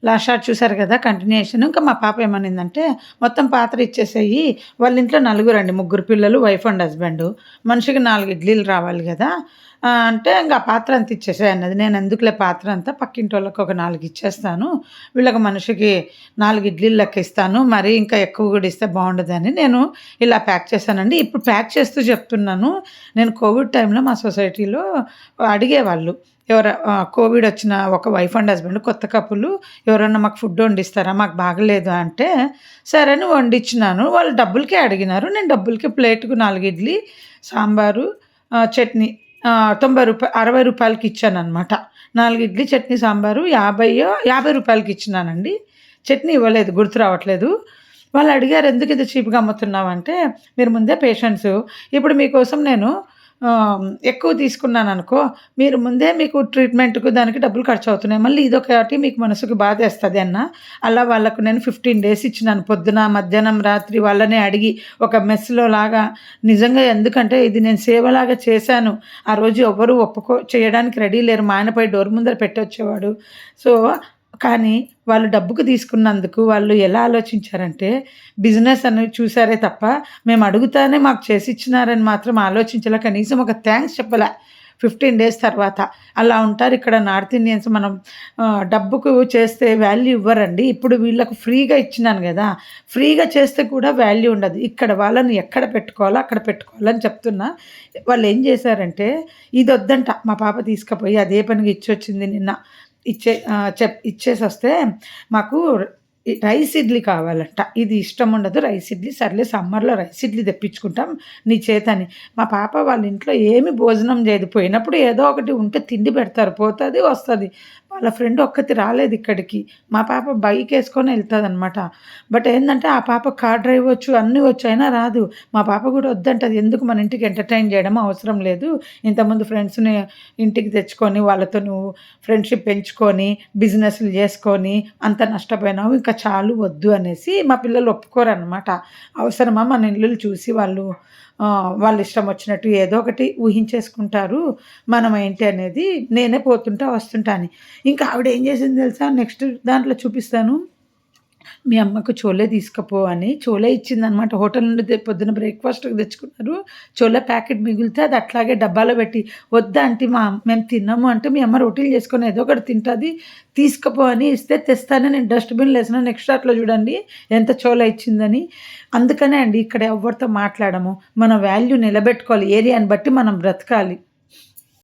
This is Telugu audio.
లాస్ట్ షాట్ చూసారు కదా! కంటిన్యూయేషన్. ఇంకా మా పాప ఏమనిందంటే, "మొత్తం పాత్ర ఇచ్చేసేయి. వాళ్ళ ఇంట్లో నలుగురండి. ముగ్గురు పిల్లలు, వైఫ్ అండ్ హస్బెండు. మనిషికి 4 ఇడ్లీలు రావాలి గదా!" అంటే ఇంక ఆ పాత్ర అంతా ఇచ్చేసేయి అన్నది. నేను ఎందుకులే పాత్ర అంతా పక్కింటోళ్ళకి ఒక 4 ఇచ్చేస్తాను. వీళ్ళకి మనిషికి 4 ఇడ్లీలు లెక్క ఇస్తాను. మరీ ఇంకా ఎక్కువ గూడా ఇస్తే బావుండదని నేను ఇలా ప్యాక్ చేశానండి. ఇప్పుడు ప్యాక్ చేస్తూ చెప్తున్నాను. నేను కోవిడ్ టైంలో మా సొసైటీలో అడిగేవాళ్ళు. కోవిడ్ వచ్చిన ఒక వైఫ్ అండ్ హస్బెండ్ కొత్త కపులు ఎవరన్నా మాకు ఫుడ్ వండిస్తారా? మాకు బాగలేదు అంటే, సరే అని వండిచ్చినాను. వాళ్ళు డబ్బులకే అడిగినారు. నేను డబ్బులకి ప్లేట్‌కు 4 ఇడ్లీ, సాంబారు, చట్నీ, 60 రూపాయలకి ఇచ్చాననమాట. 4 ఇడ్లీ, చట్నీ, సాంబారు 50 రూపాయలకి ఇచ్చినానండి. చట్నీ ఇవ్వలేదు, గుర్తు రావట్లేదు. వాళ్ళు అడిగారు, "ఎందుకు ఇంత చీప్‌గా అమ్ముతున్నావంటే," "మీరు ముందే పేషెంట్సు. ఇప్పుడు మీకోసం నేను ఎక్కువ తీసుకున్నాననుకో, మీరు ముందే మీకు ట్రీట్మెంట్‌కు దానికి డబ్బులు ఖర్చవుతున్నాయి. మళ్ళీ ఇదొకటి మీకు మనసుకు బాధేస్తది అన్నా. అలా వాళ్ళకు నేను 15 డేస్ ఇచ్చినాను. పొద్దున, మధ్యాహ్నం, రాత్రి వాళ్ళనే అడిగి ఒక మెస్‌లో లాగా నిజంగా ఎందుకంటే ఇది నేను సేవలాగా చేశాను. ఆ రోజు ఎవ్వరు చేయడానికి రెడీ లేరు. మా ఆయన పోయి డోర్ ముందర పెట్టొచ్చేవాడు. సో, కానీ వాళ్ళు డబ్బుకు తీసుకున్నందుకు వాళ్ళు ఎలా ఆలోచించారంటే, బిజినెస్ అని చూసారే తప్ప, మేము అడుగుతానే మాకు చేసిచ్చినారని మాత్రం ఆలోచించలే. కనీసం ఒక థాంక్స్ చెప్పలే. 15 డేస్ తర్వాత. అలా ఉంటారు ఇక్కడ నార్త్ ఇండియన్స్. మనం డబ్బుకు చేస్తే వాల్యూ ఇవ్వరండి. ఇప్పుడు వీళ్ళకు ఫ్రీగా ఇచ్చినాను గదా! ఫ్రీగా చేస్తే కూడా వాల్యూ ఉండదు. ఇక్కడ వాళ్ళని ఎక్కడ పెట్టుకోవాలో అక్కడ పెట్టుకోవాలని చెప్తున్నా. వాళ్ళేం చేశారంటే, ఇదొద్దంట మా పాప తీసుకపోయి అదే పనిగా ఇచ్చొచ్చింది నిన్న. ఇచ్చేసొస్తే మాకు రైస్ ఇడ్లీ కావాలంట. ఇది ఇష్టముండదు రైస్ ఇడ్లీ. సర్లే సమ్మర్‌లో రైస్ ఇడ్లీ తెప్పించుకుంటాం నీ చేతని. మా పాప వాళ్ళ ఇంట్లో ఏమి భోజనం చేయదు. పోయినప్పుడు ఏదో ఒకటి ఉంటే తిండి పెడతారు. పోతది, వస్తది. వాళ్ళ ఫ్రెండ్ ఒక్కతి రాలేదిక్కడికి. మా పాప బైకేసుకొని ఎళ్తదనమాట. బట్ ఏందంటే ఆ పాప కార్ డ్రైవ్ వచ్చు, అన్నీ వచ్చు. అయినా రాదు. మా పాప గూడా వద్దంటది. ఎందుకు మన ఇంటికి ఎంటర్‌టైన్ చేయడం అవసరం లేదు. ఇంతకుముందు ఫ్రెండ్స్‌ని ఇంటికి తెచ్చుకొని వాళ్ళతో నువ్వు ఫ్రెండ్‌షిప్ పెంచుకొని, బిజినెస్‌లు చేసుకొని అంత నష్టపోయినావు. ఇంకా చాలు వద్దు అనేసి మా పిల్లలు ఒప్పుకోరనమాట. అవసరమా మన ఇల్లులు చూసి వాళ్ళు వాళ్ళ ఇష్టం వచ్చినట్టు ఏదో ఒకటి ఊహించేసుకుంటారు. మనం ఏంటి అనేది నేనే పోతుంటా, వస్తుంటా అని. ఇంకా ఆవిడ ఏం చేసింది తెలుసా? నెక్స్ట్ దాంట్లో చూపిస్తాను. మీ అమ్మకు చోలే తీసుకపో అని చోలే ఇచ్చిందనమాట. హోటల్ నుండి పొద్దున్న బ్రేక్‌ఫాస్ట్‌కి తెచ్చుకున్నారు. చోలే ప్యాకెట్ మిగిలితే అది అట్లాగే డబ్బాలో పెట్టి, "వద్దా ఆంటీ మేము తినము" అంటే, "మీ అమ్మ రోటీలు చేసుకొని ఏదో ఒకటి తింటది. తీసుకపో" అని ఇస్తే తెస్తానని నేను డస్ట్‌బిన్‌లో ఏసినా. నెక్స్ట్ షాట్‌లో చూడండి ఎంత చోలే ఇచ్చిందని. అందుకనే అండి ఇక్కడ ఎవ్వరితో మాట్లాడము. మన వాల్యూ నిలబెట్టుకోవాలి. ఏరియాని బట్టి మనం బ్రతకాలి.